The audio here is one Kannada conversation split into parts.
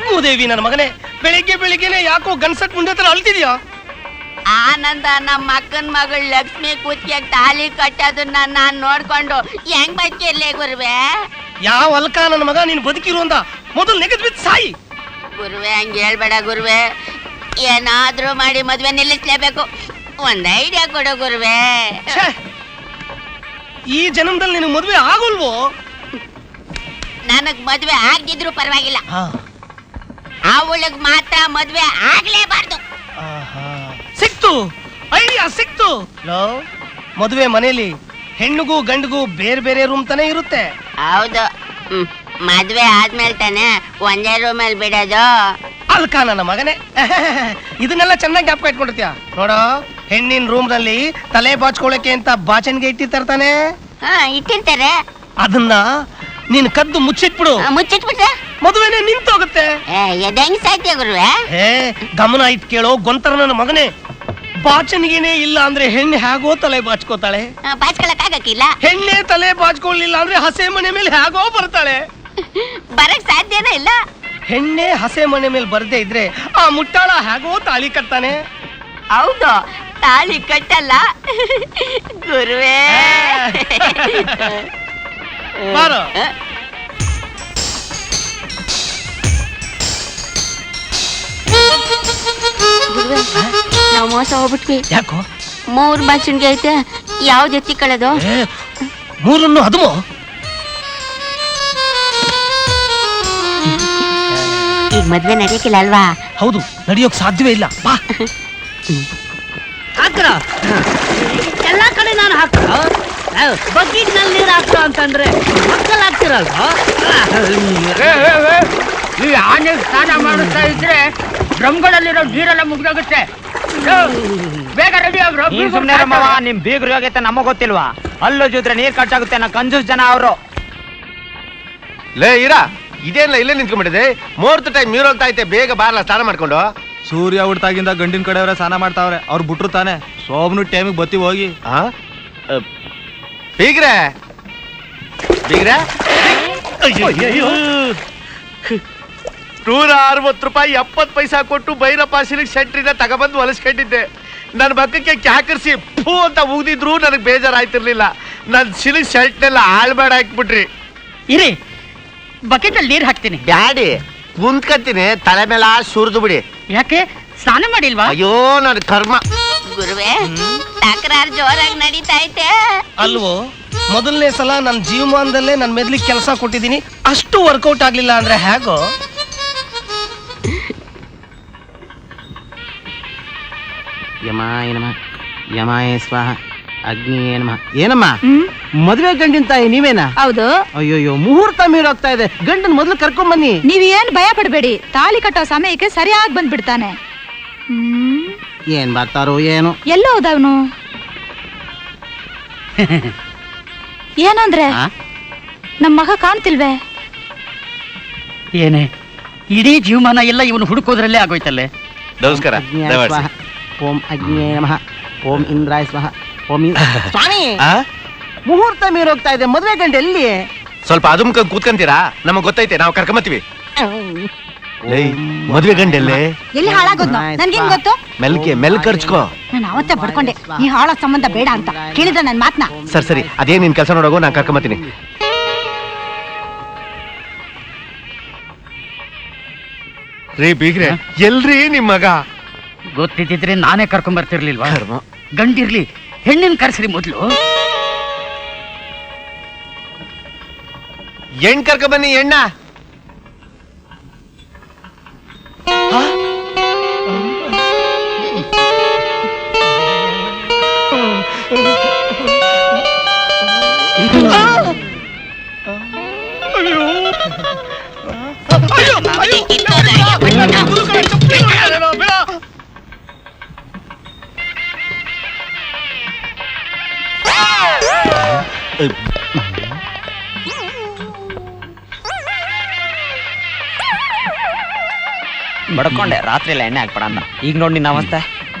ಭೂದೇವಿ ನನ್ನ ಮಗನೇ, ಬೆಳಿಗ್ಗೆ ಬೆಳಿಗ್ಗೆನೆ ಯಾಕೋ ಗನ್ಸಟ್ ಮುಂದೆ ಹತ್ರ ಅಳ್ತಿದ್ಯಾ? ಆನಂದ ನಮ್ಮ ಅಕ್ಕನ ಮಗಳು ಲಕ್ಷ್ಮಿ ಕೂತ್ಯಾಗ ತಾಲಿ ಕಟ್ಟೋದನ್ನ ನಾನ್ ನೋಡ್ಕೊಂಡು ಹೆಂಗ್ ಬದುಕಿರ್ಲಿ ಗುರುವೆ? ಯಾವ ಅಲ್ಕ ನನ್ನ ಮಗ ನೀನು ಬದುಕಿರು ಅಂದ? ಮೊದಲು ನೆಗೆದ್ ಬಿದ್ದು ಸಾಯಿ. ಗುರುವೆ ಹಂಗ ಹೇಳ್ಬೇಡ ಗುರುವೆ, ಏನಾದ್ರೂ ಮಾಡಿ ಮದ್ವೆ ನಿಲ್ಲಿಸ್ಲೇಬೇಕು. ಒಂದ್ ಐಡಿಯಾ ಕೊಡು ಗುರುವೆ. ಈ ಜನ್ಮದಲ್ಲಿ ನಿನಗೆ ಮದ್ವೆ ಆಗೋಲ್ವೋ? ನನಗ್ ಮದ್ವೆ ಆಗ್ದಿದ್ರು ಪರವಾಗಿಲ್ಲ, ಅವಳಿಗ್ ಮಾತ್ರ ಮದ್ವೆ ಆಗ್ಲೇಬಾರ್ದು. ಸಿಕ್ತು, ಐಡಿಯಾ ಸಿಕ್ತು. ಮದುವೆ ಮನೇಲಿ ಹೆಣ್ಣಿಗೂ ಗಂಡಿಗೂ ಬೇರೆ ಬೇರೆ ರೂಮ್ ತಾನೇ ಇರುತ್ತೆ. ಹೌದು, ಮದ್ವೆ ಆದ್ಮೇಲೆ ತಾನೆ ಒಂದೇ ರೂಮಲ್ಲಿ ಬಿಡೋದು. ಅಲ್ಕ ನನ್ನ ಮಗನೇ, ಇದನ್ನೆಲ್ಲ ಚೆನ್ನಾಗಿ ಜ್ಞಾಪಕ ಇಟ್ಕೊಂಡಿರ್ತೀಯ ನೋಡೋ. ಹೆಣ್ಣಿನ ರೂಮ್ ನಲ್ಲಿ ತಲೆ ಬಾಚ್ಕೊಳಕ್ಕೆ ಅಂತ ಬಾಚನ್ಗೆ ಇಟ್ಟಿರ್ತಾರೆ ತಾನೆ? ಇಟ್ಟಿರ್ತಾರೆ. ಅದನ್ನ ನೀನ್ ಕದ್ದು ಮುಚ್ಚಿಟ್ಬಿಡು. ಮುಚ್ಚಿಟ್ಬಿಟ್ರೆ ಮದುವೆನೆ ನಿಂತೋಗುತ್ತೆ. ಹೆಂಗ್ ಸಾಧ್ಯ ಗುರುವೆ? ಗಮನ ಇಟ್ ಕೇಳೋ ಗೊಂತರ ನನ್ನ ಮಗನೇ. ಬಾಚನ್ಗೆನೆ ಇಲ್ಲ ಅಂದ್ರೆ ಹೆಣ್ಣು ಹೇಗೋ ತಲೆ ಬಾಚ್ಕೋತಾಳೆ? ಬಾಚ್ಕೊಳಕ್ ಆಗಕ್ಕಿಲ್ಲ. ಹೆಣ್ಣೆ ತಲೆ ಬಾಚ್ಕೊಳ್ಳಿಲ್ಲ ಅಂದ್ರೆ ಹಸೆ ಮನೆ ಮೇಲೆ ಹೇಗೋ ಬರ್ತಾಳೆ? ಬರಕ್ ಸಾಧ್ಯನೇ ಇಲ್ಲ. ಹೆಣ್ಣೆ ಹಸೆ ಮನೆ ಮೇಲೆ ಬರ್ದೇ ಇದ್ರೆ ಆ ಮುಟ್ಟಾಳ ಹೇಗೋ ತಾಳಿ ಕಟ್ತಾನೆ? ಹೌದು, ತಾಳಿ ಕಟ್ಟಲ್ಲ ಗುರುವೇ. ಬಾರೋ. ನಾವು ಮೋಸ ಹೋಗ್ಬಿಟ್ವಿ. ಯಾಕೋ? 3 ಬಾಚಣಿಗೆ ಐತೆ, ಯಾವ್ದು ಎತ್ತಿ ಕಳೆದು? 3 ಹದುಮು. ಈಗ ಮದ್ವೆ ನಡೆಯಕ್ಕಿಲ್ಲ ಅಲ್ವಾ? ಹೌದು, ನಡೆಯೋಕ್ ಸಾಧ್ಯವೇ ಇಲ್ಲ. ಬಾ ಹಾಕ್ರ ಎಲ್ಲಾ ಕಡೆ ನಾನು ಹಾಕ್ರ ಬಕೆಟ್ ನಲ್ಲಿ ನೀರು ಹಾಕ್ರ ಅಂತಂದ್ರೆ ಮಕ್ಕಳು ಹಾಕ್ತಿರಲ್ವಾ? ಈ ಆನೆ ಸ್ನಾನ ಮಾಡುತ್ತಾ ಇದ್ರೆ ಡ್ರಮ್ಗಳಲ್ಲಿರೋ ನೀರೆಲ್ಲ ಮುಗ್ದೋಗುತ್ತೆ. ಬೇಗ ರೆಡಿ ಆಗ್ರು. ಸುಮ್ನೆ ರಮ್ಮವ, ನಿಮ್ ಬೀಗ್ರು ಹೋಗೈತೆ ನಮಗ್ ಗೊತ್ತಿಲ್ವಾ? ಅಲ್ಲೂ ಜೂದ್ರೆ ನೀರ್ ಖರ್ಚಾಗುತ್ತೆ. ನಾ ಕಂಜೂಸ್ ಜನ ಅವರು. ಲೇ ಇರಾ, ಇದೇನಿಲ್ಲ ಇಲ್ಲೇ ನಿಂತ್ಕೊಂಡ್ಬಿಟ್ಟಿದೆ. ಮುಹೂರ್ತ ಟೈಮ್ ಮೀರೋಗ್ತಾ ಐತೆ, ಬೇಗ ಬಾರಲ್ಲ ಸ್ನಾನ ಮಾಡ್ಕೊಂಡು. ಸೂರ್ಯ ಹುಡ್ತಾಗಿಂದ ಗಂಡಿನ ಕಡೆಯವರೇ ಸ್ನಾನ ಮಾಡ್ತಾವ್ರೆ. ಅವ್ರು ಬಿಟ್ರು ತಾನೆ. ಸೋಬ್ನು ಟೈಮಿಗೆ ಬತ್ತಿ ಹೋಗಿ. ಬೀಗ್ರೆ ಬೀಗ್ರೆ, 160 ರೂಪಾಯಿ 70 ಪೈಸಾ ಕೊಟ್ಟು ಭೈರಪ್ಪ ಸಿಲ್ಕ್ ಸೆಂಟ್ರಿಂದ ತಗೊಬಂದು ಹೊಲಿಸ್ಕೊಂಡಿದ್ದೆ. ನನ್ನ ಬಕ್ಕಕ್ಕೆ ಕ್ಯಾಕರ್ಸಿ ಫೂ ಅಂತ ಉಗ್ದಿದ್ರು ನನಗೆ ಬೇಜಾರಾಯ್ತಿರ್ಲಿಲ್ಲ. ನನ್ನ ಸಿಲ್ಕ್ ಶರ್ಟ್ನೆಲ್ಲ ಹಾಳ್ಬೇಡ ಹಾಕ್ಬಿಟ್ರಿ. ಇರಿ, ಬಕೆಟ್ ಅಲ್ಲಿ ನೀರು ಹಾಕ್ತೀನಿ. ಬ್ಯಾಡಿ, ಕುಂತ್ಕತ್ತೀನಿ, ತಲೆ ಮೇಲೆ ಸುರಿದು ಬಿಡಿ. ಯಾಕೆ ಸ್ನಾನ ಮಾಡಿಲ್ವಾ? ಅಯ್ಯೋ ನನ್ನ ಕರ್ಮ. ಗುರುವೆ, ತಕರಾರು ಜೋರಾಗಿ ನಡೀತಾ ಐತೆ ಅಲ್ವೋ? ಮೊದಲನೇ ಸಲ ನನ್ನ ಜೀವಮಾನದಲ್ಲೇ ನನ್ನ ಮೆದ್ಲಿಗೆ ಕೆಲಸ ಕೊಟ್ಟಿದ್ದೀನಿ, ಅಷ್ಟು ವರ್ಕೌಟ್ ಆಗ್ಲಿಲ್ಲ ಅಂದ್ರೆ ಹೇಗೋ? ಯಮಾಯ ನಮಃ ಯಮಾಯ ಸ್ವಾಹ ಅಗ್ನಿಯೇ ನಮಃ. ಏನಮ್ಮ ಮದುವೆ ಗಂಡಿನ ತಾಯಿ ನೀವೇನಾ? ಹೌದು. ಅಯ್ಯೋಯ್ಯೋ, ಮುಹೂರ್ತ ಮೀರೋಗ್ತಾ ಇದೆ. ಗಂಡನ್ ಮೊದ್ಲು ಕರ್ಕೊಂಡ್ ಬನ್ನಿ. ನೀವ್ ಏನ್ ಭಯ ಪಡ್ಬೇಡಿ, ತಾಳಿ ಕಟ್ಟೋ ಸಮಯಕ್ಕೆ ಸರಿಯಾಗಿ ಬಂದ್ಬಿಡ್ತಾನೆ. ಏನ್ ಬರ್ತಾರೋ ಏನು? ಎಲ್ಲ ಹೋದವನು ಏನಂದ್ರೆ ನಮ್ ಮಗ ಕಾಣ್ತಿಲ್ವೇ? ಏನೇ ಇಡೀ ಜೀವಮಾನ ಎಲ್ಲ ಇವನು ಹುಡುಕೋದ್ರಲ್ಲೇ ಆಗೋಯ್ತಲ್ಲೇ. ನಮಸ್ಕಾರ. ಓಂ ಅಗ್ನಿಯೇ ನಮಃ, ಓಂ ಇಂದ್ರಾಯ ಸ್ವಹ, ಓಂ ಸ್ವಾಮಿ. ಮುಹೂರ್ತ ಮೀರೋಗ್ತಾ ಇದೆ, ಮದುವೆ ಗಂಡ ಎಲ್ಲಿ? ಸ್ವಲ್ಪ ಅದು ಮುಖ ಕೂತ್ಕೊಂತೀರಾ? ನಮಗ್ ಗೊತ್ತೈತೆ, ನಾವು ಕರ್ಕೊಂಬತ್ತೀವಿ. ಮದುವೆ ಗಂಡ ಎಲ್ಲಿ ಹಾಳಾಗೋದ್ ನನ್ಗೇನ್ ಗೊತ್ತು? ಮೆಲ್ ಖರ್ಚ್ಕೋ. ನಾನು ಅವತ್ತೇ ಬಡ್ಕೊಂಡೆ ಈ ಹಾಳ ಸಂಬಂಧ ಬೇಡ ಅಂತ. ಕೇಳಿದ್ರೆ ನನ್ ಮಾತ್ನ. ಸರಿ, ಅದೇ ನಿನ್ ಕೆಲಸ ನೋಡೋಗು, ನಾನ್ ಕರ್ಕೊಂಬತ್ತೀನಿ. ರೀ ಬೀಗ್ರೆ, ಎಲ್ರಿ ನಿಮ್ ಮಗ? ಗೊತ್ತಿದ್ರೆ ನಾನೇ ಕರ್ಕೊಂಡ್ ಬರ್ತಿರ್ಲಿಲ್ವಾ? ಗಂಡಿರ್ಲಿ, ಹೆಣ್ಣಿನ ಕರ್ಸ್ರಿ ಮೊದ್ಲು. ಹೆಣ್ ಕರ್ಕ ಬನ್ನಿ. ಎಣ್ಣ ಬಡ್ಕೊಂಡೆ ರಾತ್ರಿ ಎಲ್ಲ ಎಣ್ಣೆ ಹಾಕ್ಬೇಡ ಅಂತ. ಈಗ ನೋಡಿ ನಿನ್ನ ಅವಸ್ಥೆ.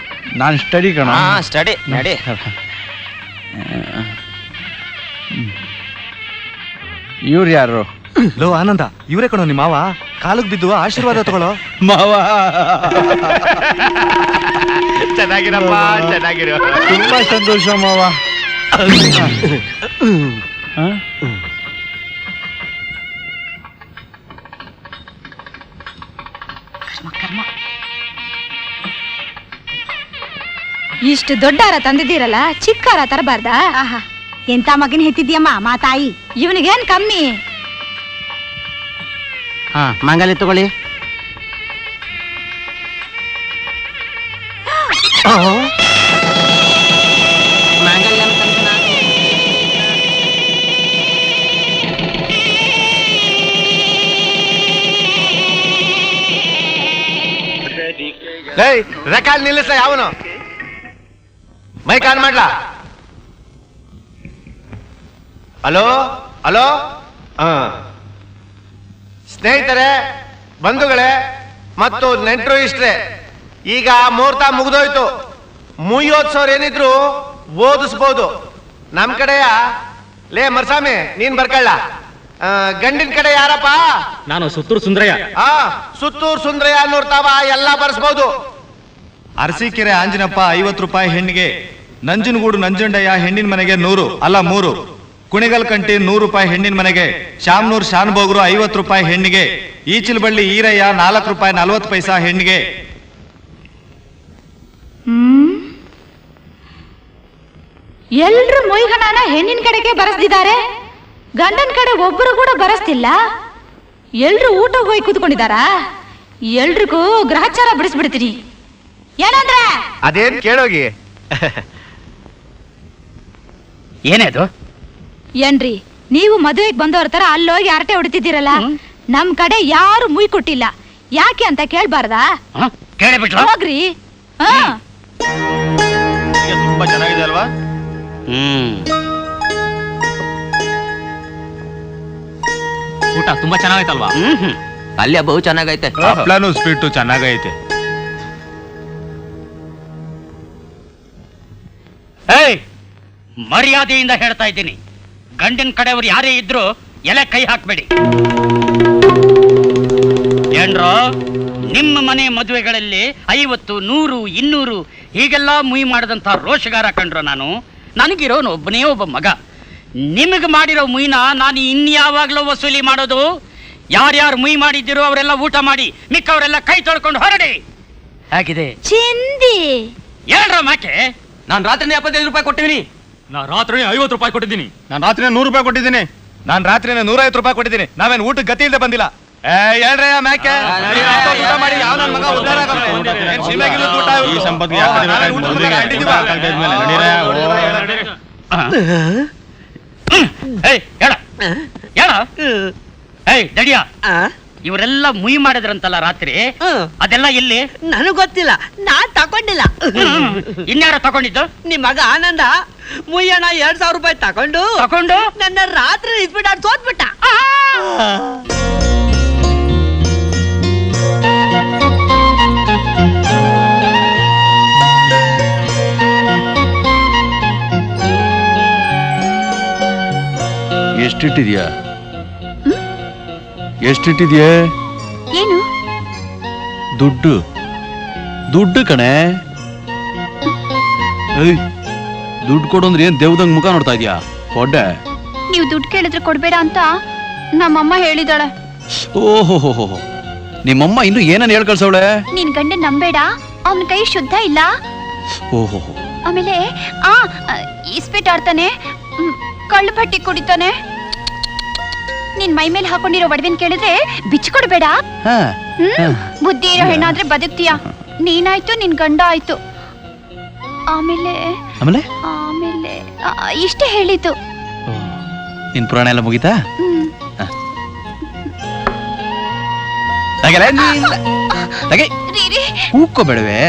ನಾನು ಸ್ಟಡಿ ಕಣ. ಸ್ಟಡಿ ನಡಿ. ಇವ್ರು ಯಾರು? ಲೋ ಆನಂದ, ಇವರೇ ಕಣೋ ನಿಮ್ಮ ಮಾವ. ಕಾಲಕ್ಕೆ ಬಿದ್ದು ಆಶೀರ್ವಾದ ತಗೊಳ್ಳೋ. ಮಾವ ಚೆನ್ನಾಗಿರಪ್ಪ, ಚೆನ್ನಾಗಿರೋ. ತುಂಬಾ ಸಂತೋಷ ಮಾವ. ಇಷ್ಟು ದೊಡ್ಡ ಹಾರ ತಂದಿದ್ದೀರಲ್ಲ, ಚಿಕ್ಕ ಹಾರ ತರಬಾರ್ದಾ? ಆಹಾ, ಎಂತ ಮಗನ ಹೆತ್ತಿದ್ಯಮ್ಮ ಮಾತಾಯಿ. ಇವನಿಗೇನ್ ಕಮ್ಮಿ? ಹಾ, ಮಾಂಗಲ್ಯ ತಗೊಳ್ಳಿ. ಮಾಂಗಲ್ಯ ರೆಕಾರ್ಡ್ ನಿಲ್ಲಿಸ. ಯಾವನು ಮೈಕ್ ಆನ್ ಮಾಡ್ಲಾ? Hello hello. ಸ್ನೇಹಿತರೆ, ಬಂಧುಗಳೇ ಮತ್ತು ನೆಂಟರು ಇಷ್ಟ್ರೆ, ಈಗ ಮುಹೂರ್ತ ಮುಗಿದೋಯ್ತು. ಮುಯ್ಯೋತ್ಸವ್ರು ಏನಿದ್ರು ಓದಿಸ್ಬೋದು. ನಮ್ ಕಡೆಯ ಲೇ ಮರ್ಸಾಮಿ, ನೀನ್ ಬರ್ಕಳ್ಳ. ಗಂಡಿನ ಕಡೆ ಯಾರಪ್ಪ? ನಾನು ಸುತ್ತೂರು ಸುಂದರಯ್ಯ. ಸುತ್ತೂರು ಸುಂದರಯ್ಯ ಅನ್ನೋರ್ತಾವ ಎಲ್ಲ ಬರ್ಸ್ಬೋದು. ಅರಸೀಕೆರೆ ಆಂಜನಪ್ಪ 50 ರೂಪಾಯಿ ಹೆಣ್ಣಿಗೆ. ನಂಜನಗೂಡು ನಂಜುಂಡಯ್ಯ ಹೆಣ್ಣಿನ ಮನೆಗೆ 100 ಅಲ್ಲ 3. ಕುಣಿಗಲ್ ಕಂಟಿ 100 ರೂಪಾಯಿ ಹೆಣ್ಣಿನ ಮನೆಗೆ. ಶಾಮ್ನೂರ್ ಶಾನ್ಭೋಗ್ರು 50 ರೂಪಾಯಿ ಹೆಣ್ಣಿಗೆ. ಈಚಿಲಬಳ್ಳಿ ಈರಯ್ಯ 4 ರೂಪಾಯಿ 40 ಪೈಸಾ ಹೆಣ್ಣಿಗೆ. ಎಲ್ರು ಮೊಯ್ಗಣನ ಹೆಣ್ಣಿನ ಕಡೆಗೆ ಬರೆಸ್ತಿದ್ದಾರೆ, ಗಂಡನ ಕಡೆ ಒಬ್ಬರು ಕೂಡ ಬರೆಸ್ತಿಲ್ಲ. ಎಲ್ರು ಊಟಕ್ಕೆ ಹೋಗಿ ಕೂತ್ಕೊಂಡಿದಾರಾ? ಎಲ್ರಿಗೂ ಗ್ರಹಚಾರ ಬಿಡಿಸ್ಬಿಡ್ತೀನಿ. ಏನಂದ್ರೆ ಅದೇನ್ ಕೇಳೋಗಿ. ಏನೇ ಅದು? ಏನ್ರಿ, ನೀವು ಮದುವೆಗೆ ಬಂದವ್ರ ತರ ಅಲ್ಲೋಗಿ ಹರಟೆ ಹೊಡಿತಿದ್ದೀರಲ್ಲ. ನಮ್ ಕಡೆ ಯಾರು ಮುಯ್ ಕೊಟ್ಟಿಲ್ಲ, ಯಾಕೆ ಅಂತ ಕೇಳ್ಬಾರ್ದಾ? ಕೇಳಿಬಿಟ್ರು? ಹೋಗ್ರಿ. ತುಂಬಾ ಚೆನ್ನಾಗಿದೆ ಅಲ್ವಾ? ಊಟ ತುಂಬಾ ಚೆನ್ನಾಗೈತಲ್ವಾ? ಪಲ್ಯ ಬಹು ಚೆನ್ನಾಗೈತೆ. ಹಪ್ಳನೂ ಸ್ವೀಟು ಚೆನ್ನಾಗೈತೆ. ಏಯ್, ಮರ್ಯಾದೆಯಿಂದ ಹೇಳ್ತಾ ಇದ್ದೀನಿ, ಗಂಡಿನ ಕಡೆಯವರು ಯಾರೇ ಇದ್ರು ಎಲೆ ಕೈ ಹಾಕ್ಬೇಡಿ. ಏನ್ರೋ, ನಿಮ್ಮ ಮನೆ ಮದುವೆಗಳಲ್ಲಿ 50, 100, 200 ಹೀಗೆಲ್ಲ ಮುಯಿ ಮಾಡಿದಂತ ರೋಷಗಾರ ಕಂಡ್ರು ನಾನು. ನನಗಿರೋನು ಒಬ್ಬನೇ ಒಬ್ಬ ಮಗ. ನಿಮಗೆ ಮಾಡಿರೋ ಮುಯಿನ ನಾನು ಇನ್ಯಾವಾಗ್ಲೂ ವಸೂಲಿ ಮಾಡೋದು? ಯಾರ್ಯಾರು ಮುಯಿ ಮಾಡಿದ್ದೀರೋ ಅವರೆಲ್ಲ ಊಟ ಮಾಡಿ, ಮಿಕ್ಕವರೆಲ್ಲ ಕೈ ತೊಳ್ಕೊಂಡು ಹೊರಡಿ. ಹಾಗಿದೆ ಚಿಂದಿ. ಹೇಳ್ರ ಮಾಕೆ. ನಾನು ರಾತ್ರಿ 75 ರೂಪಾಯಿ ಕೊಟ್ಟಿದ್ದೀನಿ. ನಾನು ರಾತ್ರಿ 50 ರೂಪಾಯಿ ಕೊಟ್ಟಿದ್ದೀನಿ. ನಾನು ರಾತ್ರಿ 100 ರೂಪಾಯಿ ಕೊಟ್ಟಿದ್ದೀನಿ. ನಾನು ರಾತ್ರಿ 150 ರೂಪಾಯಿ ಕೊಟ್ಟಿದ್ದೀನಿ. ನಾವೇನು ಊಟಕ್ಕೆ ಗತಿ ಇಲ್ಲದೆ ಬಂದಿಲ್ಲ. ಹೇಳ್ರಯ್ಯ ಮ್ಯಾಕೆ. ಊಟ ಮಾಡಿ ಯಾವ ನನ್ನ ಮಗ ಉದ್ಧಾರ ಆಗವ್ನೆ? ಏನ್ ಸೀಮೆಗಿಲ್ಲ ಊಟ ಇವ್ರ್ದು? ಈ ಸಂಪತ್ತಿಗೆ ಓ, ಯಾಕೆ ನಾವೇನ್ ಊಟದ ಮೇಲೆ ಅಂಟಿದೀವಾ? ಏಯ್, ಹೇಳ ಹೇಳ. ಏಯ್ ದಡಿಯ, ಇವರೆಲ್ಲ ಮುಯಿ ಮಾಡಿದ್ರಂತಲ್ಲ ರಾತ್ರಿ, ಅದೆಲ್ಲ ಎಲ್ಲಿ? ನನಗ್ ಗೊತ್ತಿಲ್ಲ, ನಾನ್ ತಕೊಂಡಿಲ್ಲ. ಇನ್ಯಾರ ತಗೊಂಡಿದ್ದು? ನಿಮ್ ಮಗ ಆನಂದ ಮುಯ್ಯಣ್ಣ 2000 ರೂಪಾಯಿ ತಕೊಂಡು ನನ್ನ ರಾತ್ರಿ ಇಸ್ಬಿಟ್ಟು ಆಡ್ ಸೋತ್ಬಿಟ್ಟ. ಎಷ್ಟಿಟ್ಟಿದ್ಯಾ? ಎಷ್ಟಿಟ್ಟಿದ್ಯಾ? ಏನು? ದುಡ್ಡು ದುಡ್ಡು ಕಣೆ. ದುಡ್ಡು ಕೊಡು ಅಂದ್ರೆ ಏನ್ ದೇವ್ದಂಗ್ ಮುಖ ನೋಡ್ತಾ ಇದ್ಯಾ? ಕೊಡ್ಡೆ. ನೀವು ದುಡ್ಡು ಕೇಳಿದ್ರೆ ಕೊಡ್ಬೇಡ ಅಂತ ನಮ್ಮಮ್ಮ ಹೇಳಿದಾಳೆ. ಓಹೋ, ನಿಮ್ಮಮ್ಮ ಇನ್ನು ಏನನ್ನ ಹೇಳ್ ಕಳ್ಸವಳೆ? ನಿನ್ ಗಂಡ ನಂಬೇಡ, ಅವನ ಕೈ ಶುದ್ಧ ಇಲ್ಲ. ಓಹೋ, ಆಮೇಲೆ ಇಸ್ಪೀಟ್ ಆಡ್ತಾನೆ, ಕಳ್ಳು ಪಟ್ಟಿ ಕುಡಿತಾನೆ. ನಿನ್ ಮೈ ಮೇಲೆ ಹಾಕೊಂಡಿರೋ ಒಡವೆನ್ ಕೇಳಿದ್ರೆ ಬಿಚ್ಕೊಡ್ಬೇಡ. ಬುದ್ಧಿ ಇರೋ ಹೆಣ್ಣಾದ್ರೆ ಬದುಕ್ತೀಯ. ನೀನಾಯ್ತು, ನಿನ್ ಗಂಡ ಆಯ್ತು. ಆಮೇಲೆ ಆಮೇಲೆ ಆಮೇಲೆ ಇಷ್ಟೇ ಹೇಳಿದ್ದು. ನಿನ್ ಪುರಾಣ ಎಲ್ಲ ಮುಗಿತಾ? ಹೂಕೋಬೇಡವೆ.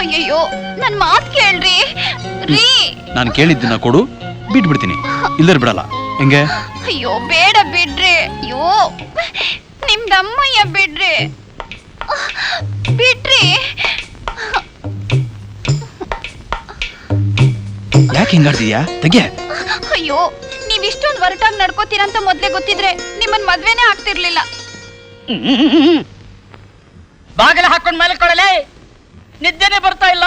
ಅಯ್ಯಯ್ಯೋ, ನನ್ ಮಾತ್ ಕೇಳ್ರಿ ರೀ. ನಾನು ಕೇಳಿದ್ದನ್ನ ಕೊಡು, ಬಿಟ್ಬಿಡ್ತೀನಿ. ಇಲ್ಲರ್ ಬಿಡಲ್ಲ. ಹೆಂಗೆ? ಅಯ್ಯೋ ಬೇಡ ಬಿಡ್ರಿ. ಅಯ್ಯೋ ನಿಮ್ದಮ್ಮಯ್ಯ ಬಿಡ್ರಿ, ಬಿಡ್ರಿ. ಯಾಕೆ ಹಿಂಗಾಡ್ತೀಯಾ? ತೆಗೆ. ಅಯ್ಯೋ, ನೀವ್ ನೀವ್ ಇಷ್ಟೊಂದು ಹೊರಟಾಗಿ ನಡ್ಕೋತೀರಂತ ಮೊದ್ಲೇ ಗೊತ್ತಿದ್ರೆ ನಿಮ್ಮನ್ ಮದ್ವೆನೇ ಆಗ್ತಿರ್ಲಿಲ್ಲ. ಬಾಗಿಲ ಹಾಕೊಂಡ್ ಮೇಲೆ ಕೊಡಲೇ, ನಿದ್ದೆನೆ ಬರ್ತಾ ಇಲ್ಲ.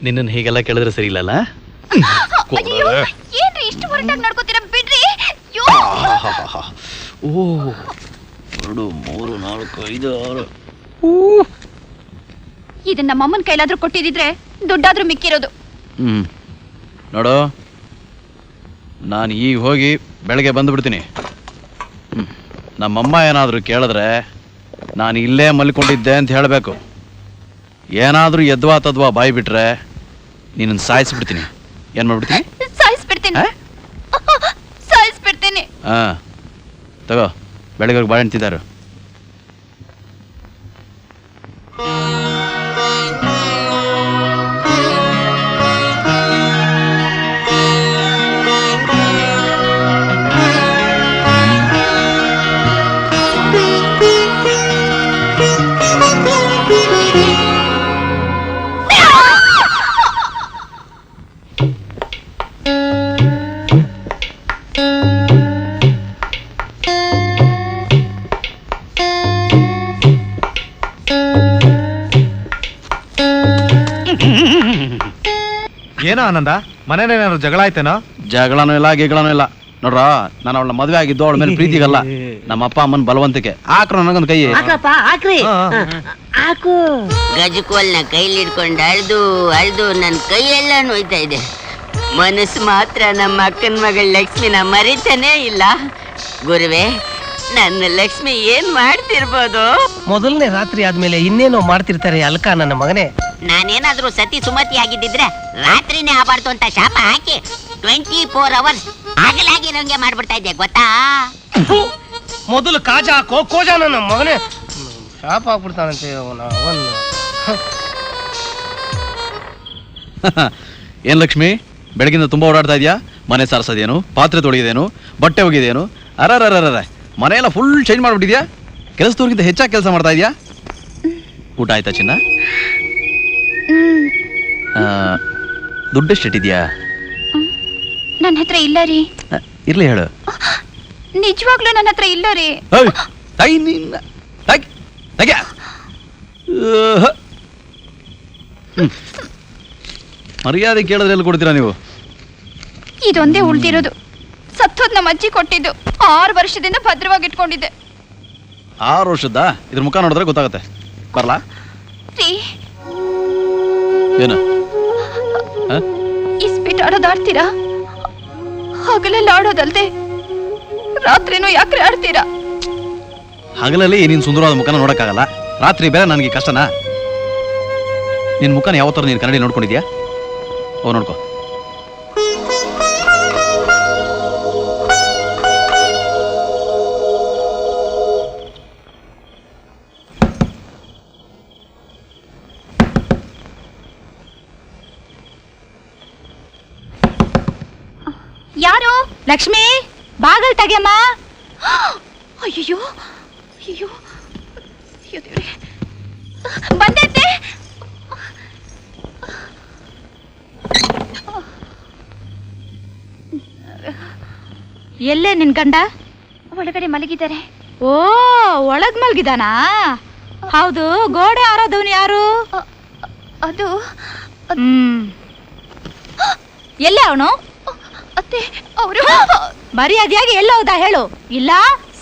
ನಿನ್ನನ್ನು ಹೀಗೆಲ್ಲ ಕೇಳಿದ್ರೆ ಸರಿ ಇಲ್ಲಲ್ಲ? ಅಯ್ಯೋ, ಏನ್ರಿ ಇಷ್ಟು ಹೊರಟಾಗಿ ನಡ್ಕೋತೀರ, ಬಿಡ್ರಿ. ಅಯ್ಯೋ. ಓ 2 3 4 5 6. ಇದನ್ನ ನಮ್ಮಮ್ಮನ ಕೈಲಾದ್ರೂ ಕೊಟ್ಟಿದ್ರೆ ದುಡ್ಡಾದ್ರೂ ಮಿಕ್ಕಿರೋದು. ನೋಡು, ನಾನು ಈಗ ಹೋಗಿ ಬೆಳಗ್ಗೆ ಬಂದುಬಿಡ್ತೀನಿ. ನಮ್ಮಮ್ಮ ಏನಾದರೂ ಕೇಳಿದ್ರೆ ನಾನು ಇಲ್ಲೇ ಮಲ್ಕೊಂಡಿದ್ದೆ ಅಂತ ಹೇಳಬೇಕು. ಏನಾದರೂ ಎದ್ವಾ ತದ್ವಾ ಬಾಯಿ ಬಿಟ್ರೆ ನೀನನ್ನು ಸಾಯಿಸ್ಬಿಡ್ತೀನಿ. ಏನು ಮಾಡ್ಬಿಡ್ತೀನಿ? ಸಾಯಿಸ್ಬಿಡ್ತೀನಿ. ಹಾಂ, ತಗೋ, ಬೆಳಗ್ಗೆ ಹೋಗಿ ಬಾಳೆಹಣ್ಣು ತಿಂದಾರು. ಏನೋ ಆನಂದ, ಮನೇನೇನಾದ್ರು ಜಗಳ ಆಯ್ತೇನೋ? ಜಗಳನೂ ಇಲ್ಲ, ಗಿಗಳನೂ ಇಲ್ಲ. ನೋಡ್ರ, ನಾನು ಅವಳ ಮದುವೆ ಆಗಿದ್ದು ಅವಳ ಮೇಲೆ ಪ್ರೀತಿಗಲ್ಲ, ನಮ್ಮ ಅಪ್ಪ ಅಮ್ಮನ ಬಲವಂತಿಕೆ. ಆಕ್ರ ನನಗೊಂದು ಕೈ. ಗಜಕೋಲ್ನ ಕೈಲಿ ಹಿಡ್ಕೊಂಡು ಅಳ್ದು ನನ್ ಕೈಯೆಲ್ಲ ನೋಯ್ತಾ ಇದೆ. ಮನಸ್ಸು ಮಾತ್ರ ನಮ್ಮ ಅಕ್ಕನ ಮಗಳ ಲಕ್ಷ್ಮಿನ ಮರಿತಾನೇ ಇಲ್ಲ. ಗುರುವೆ, ನನ್ನ ಲಕ್ಷ್ಮಿ ಏನ್ ಮಾಡ್ತಿರ್ಬೋದು? ಮೊದಲನೇ ರಾತ್ರಿ ಆದ್ಮೇಲೆ ಇನ್ನೇನೋ ಮಾಡ್ತಿರ್ತಾರೆ ಅಲ್ಕ ನನ್ನ ಮಗನೇ. ನಾನೇನಾದ್ರೂ ಸತಿ ಸುಮತಿ ಆಗಿದ್ದಿದ್ರೆ ರಾತ್ರಿನೇ ಆಗಬಾರ್ದು ಅಂತ ಶಾಪ ಹಾಕಿ 24 hours ಆಗಲಾಗಿರೋಂಗೆ ಮಾಡ್ಬಿಡ್ತಾ ಇದ್ದೆ, ಗೊತ್ತಾ? ಮೊದಲು ಕಾಜ ಹಾಕೋ, ಕೋಜ ನನ್ನ ಮಗನೇ. ಶಾಪ ಹಾಕ್ಬಿಡ್ತಾನಂತೆ ಅವನು. ಏನ್ ಲಕ್ಷ್ಮಿ, ಬೆಳಗಿಂದ ತುಂಬಾ ಓಡಾಡ್ತಾ ಇದೆಯಾ? ಮನೆ ಸಾರಿಸೋದೇನು, ಪಾತ್ರೆ ತೊಳೆಯೋದೇನು, ಬಟ್ಟೆ ಒಗೆದೇನು? ಅರರರರ, ಮನೆಯೆಲ್ಲ ಫುಲ್ ಚೇಂಜ್ ಮಾಡ್ಬಿಟ್ಟಿದ್ಯಾ? ಕೆಲಸದವ್ರಿಗಿಂತ ಹೆಚ್ಚಾಗಿ ಕೆಲಸ ಮಾಡ್ತಾ ಇದೆಯಾ? ಊಟ ಆಯ್ತಾ ಚಿನ್ನ? ದುಡ್ಡೆಷ್ಟಿಟ್ಟಿದ್ಯಾ? ನನ್ನ ಹತ್ರ ಇಲ್ಲ ರೀ. ಇರ್ಲಿ ಹೇಳು. ನಿಜವಾಗ್ಲೂ ನನ್ನ ಹತ್ರ ಇಲ್ಲ ರೀ. ಮರ್ಯಾದೆ ಕೇಳಿದ್ರೆ ಎಲ್ಲಿ ಕೊಡ್ತೀರಾ ನೀವು? ಇದೊಂದೇ ಉಳ್ದಿರೋದು. ಸತ್ತೋದ್ ನಮ್ಮ ಅಜ್ಜಿ ಕೊಟ್ಟಿದ್ದು. 6 ವರ್ಷದಿಂದ ಭದ್ರವಾಗಿ ಇಟ್ಕೊಂಡಿದ್ದೆ. 6 ವರ್ಷದ? ಇದ್ರ ಮುಖ ನೋಡಿದ್ರೆ ಗೊತ್ತಾಗತ್ತೆ. ಬರ್ಲಾ? ಏನು ಇಸ್ಪೀಟ್ ಆಡೋದು ಆಡ್ತೀರಾ? ಹಗಲೆಲ್ಲ ಆಡೋದಲ್ದೆ ರಾತ್ರಿನೂ ಯಾಕ್ರೆ ಆಡ್ತೀರಾ? ಹಗಲಲ್ಲಿ ನೀನ್ ಸುಂದರವಾದ ಮುಖನ ನೋಡಕ್ಕಾಗಲ್ಲ, ರಾತ್ರಿ ಬೇರೆ ನನಗೆ ಕಷ್ಟನಾ? ನಿನ್ ಮುಖನ ಯಾವತ್ತರ ನೀನ್ ಕನ್ನಡಿ ನೋಡ್ಕೊಂಡಿದ್ಯಾ? ಓ, ನೋಡ್ಕೋ. ಯಾರು? ಲಕ್ಷ್ಮಿ, ಬಾಗಲ್ ತೆಗೆಯಮ್ಮ. ಅಯ್ಯೋ ಅಯ್ಯೋ ಅಯ್ಯೋ ದೇವ್ರೆ, ಬಂದೈತೆ. ಎಲ್ಲೇ ನಿನ್ ಗಂಡ? ಒಳಗಡೆ ಮಲಗಿದ್ದಾರೆ. ಓ, ಒಳಗ್ ಮಲಗಿದಾನಾ? ಹೌದು, ಗೋಡೆ ಆರೋದವನು ಯಾರು? ಅದು ಎಲ್ಲೇ ಅವನು? ಅತ್ತೆ, ಅವರು ಮರ್ಯಾದೆಯಾಗಿ ಎಲ್ಲ ಹೋದ ಹೇಳು, ಇಲ್ಲ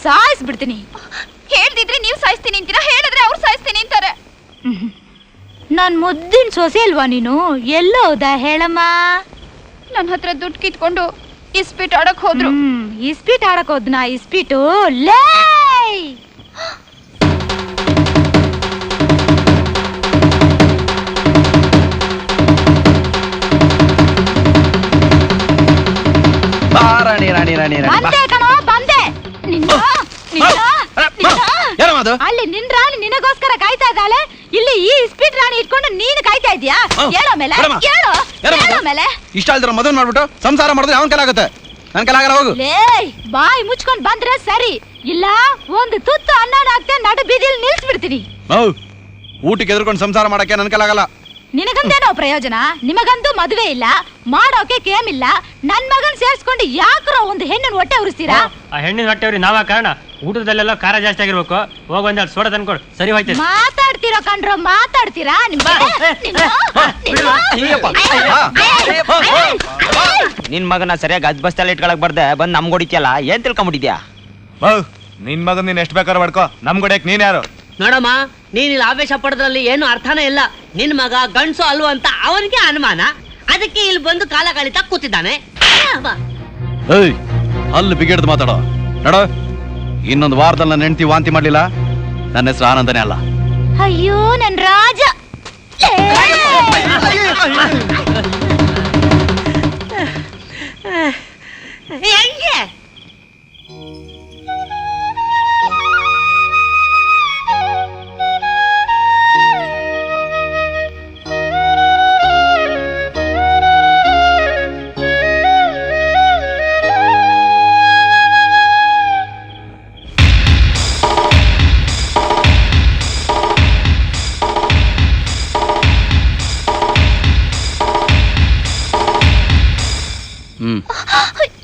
ಸಾಯಿಸ್ಬಿಡ್ತೀನಿ. ಹೇಳ್ದಿದ್ರೆ ನೀವು ಸಾಯಿಸ್ತೀನಿ ಅಂತೀರಾ, ಹೇಳಿದ್ರೆ ಅವ್ರು ಸಾಯಿಸ್ತೀನಿ ಅಂತಾರೆ. ನಾನ್ ಮುದ್ದಿನ ಸೊಸೆ ಅಲ್ವಾ ನೀನು? ಎಲ್ಲ ಹೋದ ಹೇಳಮ್ಮ. ನನ್ನ ಹತ್ರ ದುಡ್ಡು ಕಿತ್ಕೊಂಡು ಇಸ್ಪೀಟ್ ಆಡಕ್ ಹೋದ್ರು. ಇಸ್ಪೀಟ್ ಆಡಕ್ ಹೋದ್ನಾ? ಇಸ್ಪೀಟು ಲೇ ಬಂದೆ ಕಣೋ, ಬಂದೆ. ಅಲ್ಲಿ ನಿನ್ ರಾಣಿ ನಿನಗೋಸ್ಕರ ಕಾಯ್ತಾ ಇದ್ದಾಳೆ, ಇಲ್ಲಿ ಈ ಇಸ್ಪೀಟ್ ರಾಣಿ ಇಟ್ಕೊಂಡು ನೀನು ಕಾಯ್ತಾ ಇದೀಯಾ? ಹೇಳೋ ಮೇಲೆ, ಹೇಳೋ ಮೇಲೆ. ಇಷ್ಟ ಅಲ್ದ್ರ ಮದುವೆ ಮಾಡ್ಬಿಟ್ಟು ಸಂಸಾರ ಮಾಡಿದ್ರೆ ಅವನ್ ಕಲಾಗತ್ತೆ, ನನ್ ಕಲಾಗಲ್ಲ. ಹೋಗು. ಲೇ, ಬಾಯಿ ಮುಚ್ಕೊಂಡ್ ಬಂದ್ರೆ ಸರಿ, ಇಲ್ಲ ಒಂದು ತುತ್ತು ಅನ್ನ ಹಾಕ್ತೆ ನಡು ಬೀದಿಲಿ ನಿಲ್ಸ್ಬಿಡ್ತೀನಿ. ಊಟಕ್ಕೆ ಎದ್ಕೊಂಡು ಸಂಸಾರ ಮಾಡಕ್ಕೆ ನನ್ ಕೈಲಾಗಲ್ಲ. ನಿನಗಂತೇನೋ ಪ್ರಯೋಜನ? ನಿಮಗಂತೂ ಮದುವೆ ಇಲ್ಲ, ಮಾಡೋಕೆ ಕೇಮಿಲ್ಲ. ನನ್ ಮಗನ್ ಸೇರ್ಸ್ಕೊಂಡು ಯಾಕ್ರೋ ಒಂದು ಹೆಣ್ಣನ್ ಹೊಟ್ಟೆ ಉರಿಸ್ತೀರಾ? ಆ ಹೆಣ್ಣಿನ ಹೊಟ್ಟೆವ್ರಿ ನಾವ ಕಾರಣ. ಊಟದಲ್ಲೆಲ್ಲ ಖಾರ ಜಾಸ್ತಿ ಆಗಿರ್ಬೇಕು. ಹೋಗ್ ಒಂದೆರಡು ಸೋಡಾ ತಂದ್ಕೊಡು, ಸರಿ ಹೋಯ್ತು. ಮಾತಾಡ್ತೀರೋ ಕಣ್ರೋ, ಮಾತಾಡ್ತೀರಾ? ನಿನ್ ಮಗನ ಸರಿಯಾಗಿ ಅದ್ ಬಸ್ತಲ್ಲಿ ಇಟ್ಕೊಳಕ್ ಬರ್ದೆ ಬಂದ್ ನಮ್ಗೆ ಹೊಡಿತಿಯಲ್ಲ, ಏನ್ ತಿಳ್ಕೊಂಬಿಟ್ಟಿದ್ಯಾ? ನಿನ್ ಮಗನ್ ನೀನ್ ಎಷ್ಟು ಬೇಕಾದ್ರೂ ಮಾಡ್ಕೋ, ನಮ್ ಗೊಡೆಯಕ್ ನೀನ್ ಯಾರು? ನೋಡಮ್ಮ, ನೀನ್ ಇಲ್ಲಿ ಆವೇಶ ಪಡೋದ್ರಲ್ಲಿ ಏನು ಅರ್ಥನೇ ಇಲ್ಲ. ನಿನ್ ಮಗ ಗಂಡ್ಸು ಅಲ್ವ ಅಂತ ಅವನಿಗೆ ಅನುಮಾನ, ಅದಕ್ಕೆ ಇಲ್ಲಿ ಬಂದು ಕಾಲ ಕಳಿತಾ ಕೂತಿದ್ದಾನೆ. ಅಲ್ಲಿ ಬಿಗಿಡ್ದು ಮಾತಾಡೋ. ನೋಡ, ಇನ್ನೊಂದು ವಾರದಲ್ಲಿ ನನ್ನ ಹೆಂಡತಿ ವಾಂತಿ ಮಾಡ್ಲಿಲ್ಲ, ನನ್ನ ಹೆಸರು ಆನಂದನೇ ಅಲ್ಲ. ಅಯ್ಯೋ ನನ್ ರಾಜ. ಹೆಂಗೆ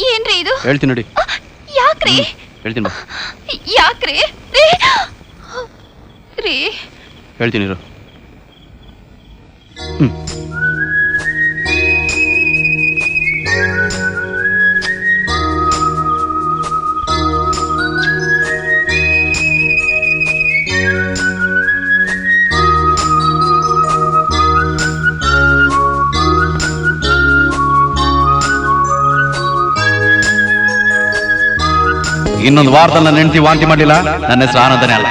ಏನ್ರಿ ಇದು? ಹೇಳ್ತೀನಿ ನೋಡಿ. ಯಾಕ್ರಿ? ಹೇಳ್ತೀನಿ ಬಾ. ಯಾಕ್ರಿ? ರೀ ಹೇಳ್ತೀನಿ ಇರು. ಇನ್ನೊಂದು ವಾರದಲ್ಲಿ ನನ್ನ ಹೆಂಡತಿ ವಾಂತಿ ಮಾಡ್ಲಿಲ್ಲ, ನನ್ನ ಹೆಸರು ಆನಂದನೇ ಅಲ್ಲ.